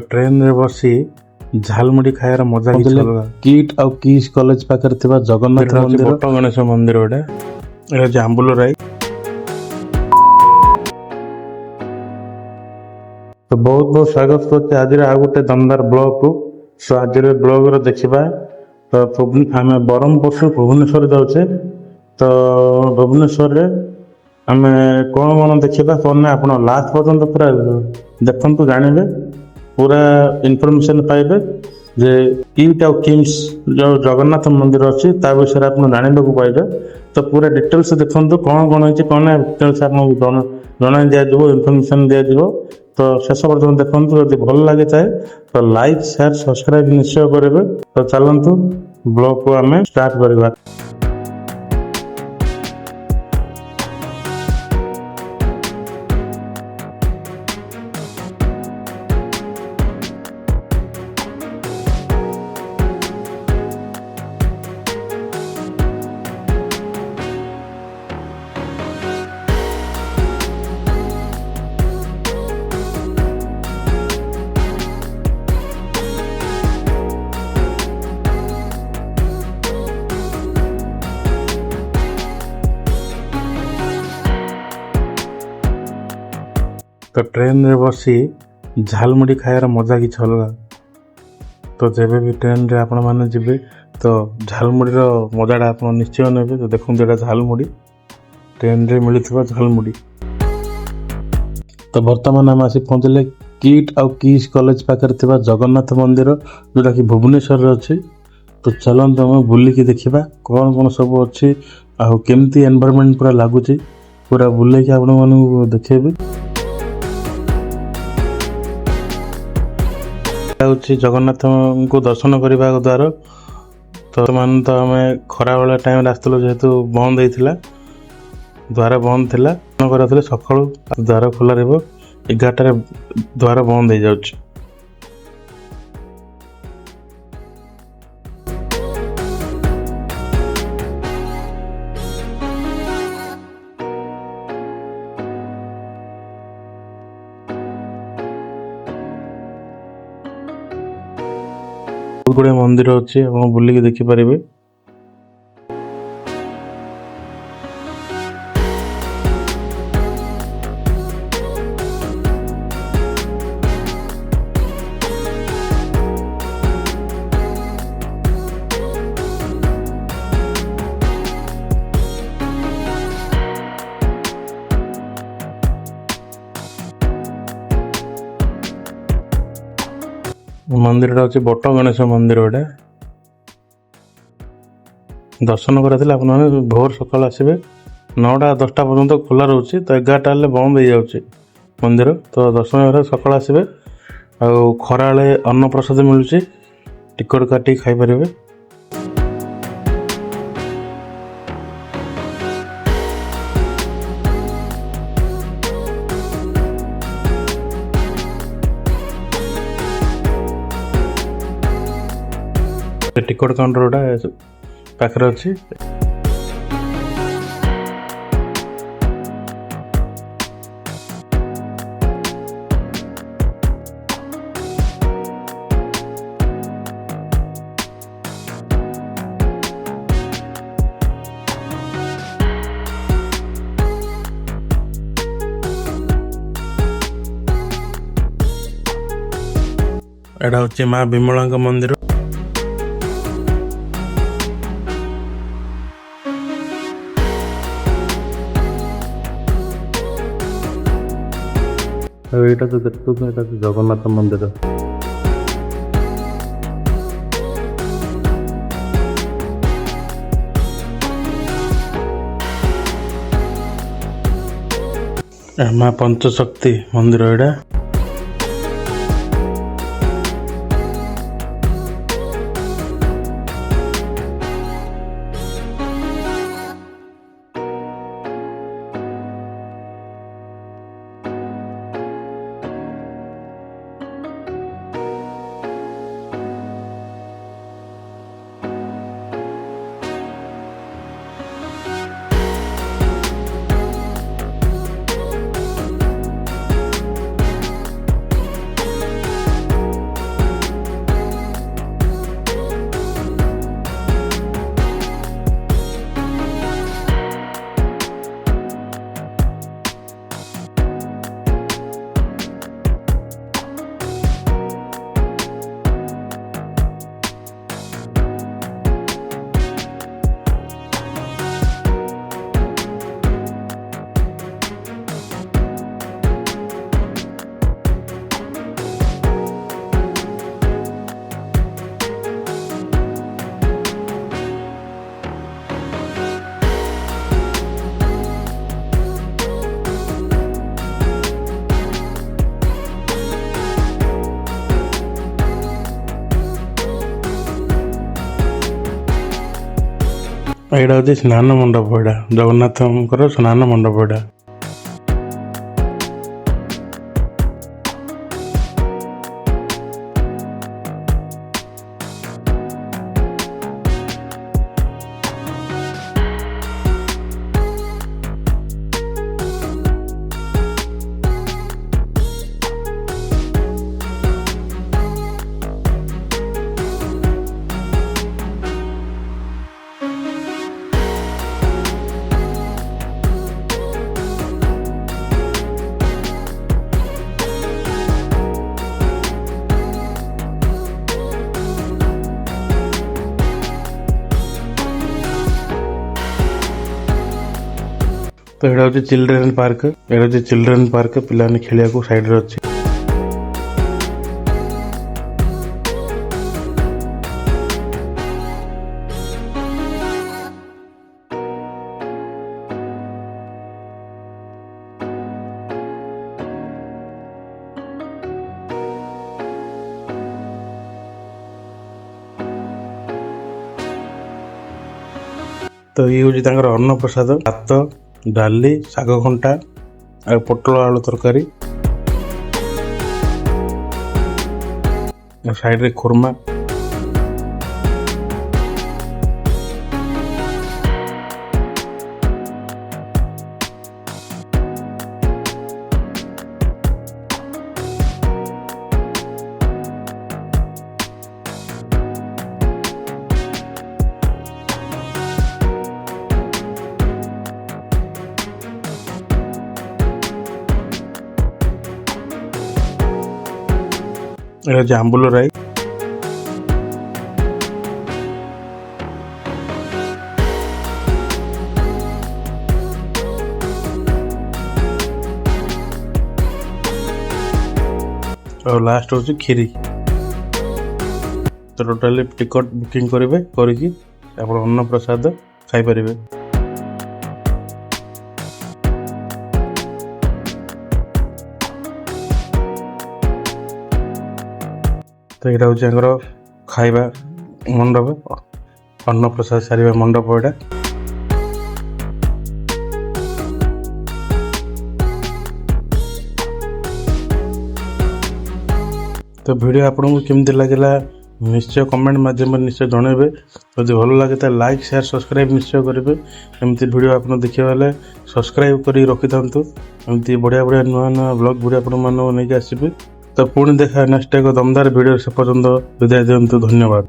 Train रे बसी झालमुड़ी खाइबार मजा किछ अलगा। किट आउ किस कॉलेज पाखरे थिबा जगन्नाथ मंदिर बट गणेश मंदिर गोटे एटा आंबुल राई। तो बहुत बहुत स्वागत करते आज आ गोटे दमदार ब्लॉग को। सो आज ब्लॉग रो देखिबा तो आम ब्रह्मपुर भुवनेश्वर जाऊे। तो भुवनेश्वर रे आम कौन कौन देखा कौन ना आप लास्ट पर्यंत पूरा देखु जानवे पूरा इनफॉरमेशन पाइबे जे किट आउ किम्स जो जगन्नाथ मंदिर अच्छी विषय आप जानवा पाइबे। तो पूरा डिटेल्स देखो कौन कौन है कौन डिटेल्स आपको जन दिज्व इनफॉरमेशन दिज्व। तो शेष पर्यटन देखो जब भल लगे चाहे तो लाइक शेयर सब्सक्राइब निश्चय करेंगे। तो चलतु ब्लॉग को आम स्टार्ट करवा। तो ट्रेन रे बसी झालमुड़ी खाइबार मजा किछ अलगा। तो जब भी ट्रेन रे आपण माने जिबे तो झालमुड़ी रो मजाटा आप निश्चय नेबे। तो देखो एटा झालमुड़ी ट्रेन रे मिलुथिबा झालमुड़ी। तो वर्तमान आम आसी पहुँचले किट आउ किस कॉलेज पाखरे थिबा जगन्नाथ मंदिर जोटा कि भुवनेश्वर रे अछि। तो चलते आम बुलिकी देखिबा कौन कौन सब अच्छी आउ केमती एनवायरनमेंट पूरा लागुची पूरा बुलेकी आपण मानू देखेबे। जगन्नाथ को दर्शन करने द्वार। तो मान तो आम खरा बेला टाइम आसलु जेहेतु बंद होता द्वार बंद थिला कर सकाळु द्वार खोला रहिबो 11टार द्वार बंद हो जाउछ। बहुत गुड़े मंदिर अच्छी आप बुलिकी देखिपारे। मंदिर अच्छे बट गणेश मंदिर गोटे दर्शन करा भोर सकाल आसबे 9टा 10टा पर्यंत खोला रोचे। तो 11टा बंद हो जाऊँगी मंदिर। तो दर्शन करा सकाल आसबे खरा अन्न प्रसाद मिलूँ टिकट काटी खाई पारे। टिकट काउंटर पाखरे अच्छी। एटा हूँ माँ विमला मंदिर। एटा तो देखो एटा तो जगन्नाथ मंदिर। माँ पंचशक्ति मंदिर एटा। ଏଇଟା ହେଉଛି ସ୍ନାନ ମଣ୍ଡପ। ଏଇଟା ଜଗନ୍ନାଥଙ୍କର ସ୍ନାନ ମଣ୍ଡପ ଏଇଟା। ତ ଏଇଟା ହେଉଛି ଚିଲଡ୍ରେନ୍ ପାର୍କ। ଏଇଟା ହେଉଛି ଚିଲଡ୍ରେନ୍ ପାର୍କ, ପିଲାମାନେ ଖେଳିବାକୁ ସାଇଡ୍ରେ ଅଛି। ତ ଇଏ ହେଉଛି ତାଙ୍କର ଅନ୍ନପ୍ରସାଦ। ଭାତ, ଡାଲି, ଶାଗ ଖଣ୍ଟା ଆଉ ପୋଟଳ ଆଳୁ ତରକାରୀ, ସାଇଡ୍ରେ ଖୁର୍ମା। এটা হচ্ছে আম্বুল রাই। ଆଉ ଲାଷ୍ଟ ହେଉଛି କ୍ଷୀରି। ତ ଟୋଟାଲି ଟିକଟ ବୁକିଂ କରିବେ, କରିକି ଆପଣ ଅନ୍ନପ୍ରସାଦ ଖାଇପାରିବେ। ତ ଏଇଟା ହେଉଛି ଆମର ଖାଇବା ମଣ୍ଡପ, ଅନ୍ନପ୍ରସାଦ ସାରିବା ମଣ୍ଡପ ଏଇଟା। ତ ଭିଡ଼ିଓ ଆପଣଙ୍କୁ କେମିତି ଲାଗିଲା ନିଶ୍ଚୟ କମେଣ୍ଟ ମାଧ୍ୟମରେ ନିଶ୍ଚୟ ଜଣାଇବେ। ଯଦି ଭଲ ଲାଗେ ତାହେଲେ ଲାଇକ୍, ସେୟାର, ସବସ୍କ୍ରାଇବ୍ ନିଶ୍ଚୟ କରିବେ। ଏମିତି ଭିଡ଼ିଓ ଆପଣ ଦେଖିବା ହେଲେ ସବସ୍କ୍ରାଇବ୍ କରି ରଖିଥାନ୍ତୁ। ଏମିତି ବଢ଼ିଆ ବଢ଼ିଆ ନୂଆ ନୂଆ ବ୍ଲଗ୍ ଭିଡ଼ିଓ ଆପଣମାନଙ୍କୁ ନେଇକି ଆସିବି। ତ ପୁଣି ଦେଖା ନେକ୍ସଟ ଏକ ଦମଦାର ଭିଡ଼ିଓ। ସେ ପର୍ଯ୍ୟନ୍ତ ବିଦାୟ ଦିଅନ୍ତୁ। ଧନ୍ୟବାଦ।